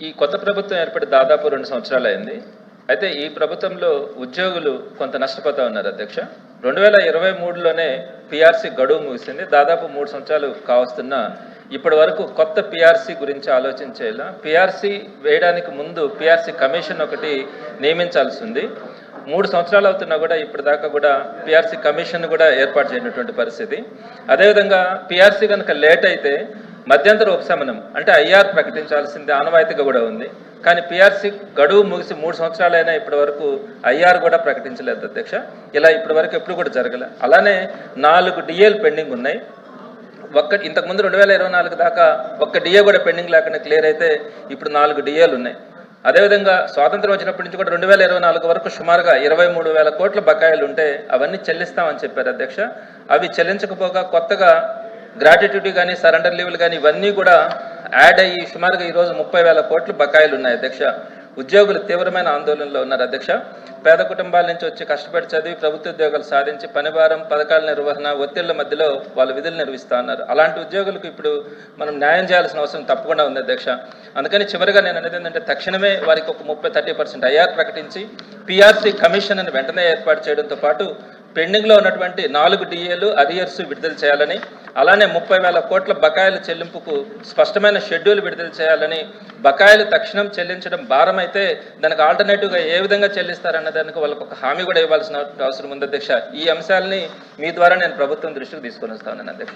ఈ కొత్త ప్రభుత్వం ఏర్పడి దాదాపు 2 సంవత్సరాలు అయింది. అయితే ఈ ప్రభుత్వంలో ఉద్యోగులు కొంత నష్టపోతా ఉన్నారు అధ్యక్ష. 2023లోనే పిఆర్సీ గడువు ముగిసింది. దాదాపు 3 సంవత్సరాలు కావస్తున్నా ఇప్పటి వరకు కొత్త పిఆర్సీ గురించి ఆలోచించేలా పిఆర్సీ వేయడానికి ముందు పిఆర్సీ కమిషన్ ఒకటి నియమించాల్సి ఉంది. 3 సంవత్సరాలు అవుతున్నా కూడా ఇప్పటిదాకా కూడా పిఆర్సీ కమిషన్ కూడా ఏర్పాటు చేయనటువంటి పరిస్థితి. అదేవిధంగా పిఆర్సీ కనుక లేట్ అయితే మధ్యంతర ఉపశమనం అంటే ఐఆర్ ప్రకటించాల్సింది ఆనవాయితీగా కూడా ఉంది. కానీ పిఆర్సీ గడువు ముగిసి 3 సంవత్సరాలైనా ఇప్పటి వరకు ఐఆర్ కూడా ప్రకటించలేదు అధ్యక్ష. ఇలా ఇప్పటి వరకు ఎప్పుడు కూడా జరగలే. అలానే 4 డిఏలు పెండింగ్ ఉన్నాయి. ఇంతకుముందు 2024 దాకా ఒక్క డిఏ కూడా పెండింగ్ లేకుండా క్లియర్ అయితే ఇప్పుడు 4 డిఏలు ఉన్నాయి. అదేవిధంగా స్వాతంత్రం వచ్చినప్పటి నుంచి కూడా 2024 వరకు సుమారుగా 23,000 కోట్ల బకాయిలు ఉంటే అవన్నీ చెల్లిస్తామని చెప్పారు అధ్యక్ష. అవి చెల్లించకపోగా కొత్తగా గ్రాట్యుటీ కానీ సరెండర్ లీవ్లు కానీ ఇవన్నీ కూడా యాడ్ అయ్యి సుమారుగా ఈరోజు 30,000 కోట్లు బకాయిలు ఉన్నాయి అధ్యక్ష. ఉద్యోగులు తీవ్రమైన ఆందోళనలో ఉన్నారు అధ్యక్ష. పేద కుటుంబాల నుంచి వచ్చి కష్టపడి చదివి ప్రభుత్వ ఉద్యోగాలు సాధించి పనిభారం, పథకాల నిర్వహణ, ఒత్తిళ్ల మధ్యలో వాళ్ళ విధులు నిర్వహిస్తూ ఉన్నారు. అలాంటి ఉద్యోగులకు ఇప్పుడు మనం న్యాయం చేయాల్సిన అవసరం తప్పకుండా ఉంది అధ్యక్ష. అందుకని చివరిగా నేను అనేది ఏంటంటే తక్షణమే వారికి ఒక 30-30% ఐఆర్ ప్రకటించి పిఆర్సీ కమిషన్ అని వెంటనే ఏర్పాటు చేయడంతో పాటు పెండింగ్లో ఉన్నటువంటి 4 డిఏలు అరియర్స్ విడుదల చేయాలని, అలానే 30,000 కోట్ల బకాయిల చెల్లింపుకు స్పష్టమైన షెడ్యూల్ విడుదల చేయాలని, బకాయిలు తక్షణం చెల్లించడం భారం అయితే దానికి ఆల్టర్నేటివ్గా ఏ విధంగా చెల్లిస్తారన్న దానికి వాళ్ళకు ఒక హామీ కూడా ఇవ్వాల్సిన అవసరం ఉంది అధ్యక్ష. ఈ అంశాలని మీ ద్వారా నేను ప్రభుత్వం దృష్టికి తీసుకొని వస్తాను అధ్యక్ష.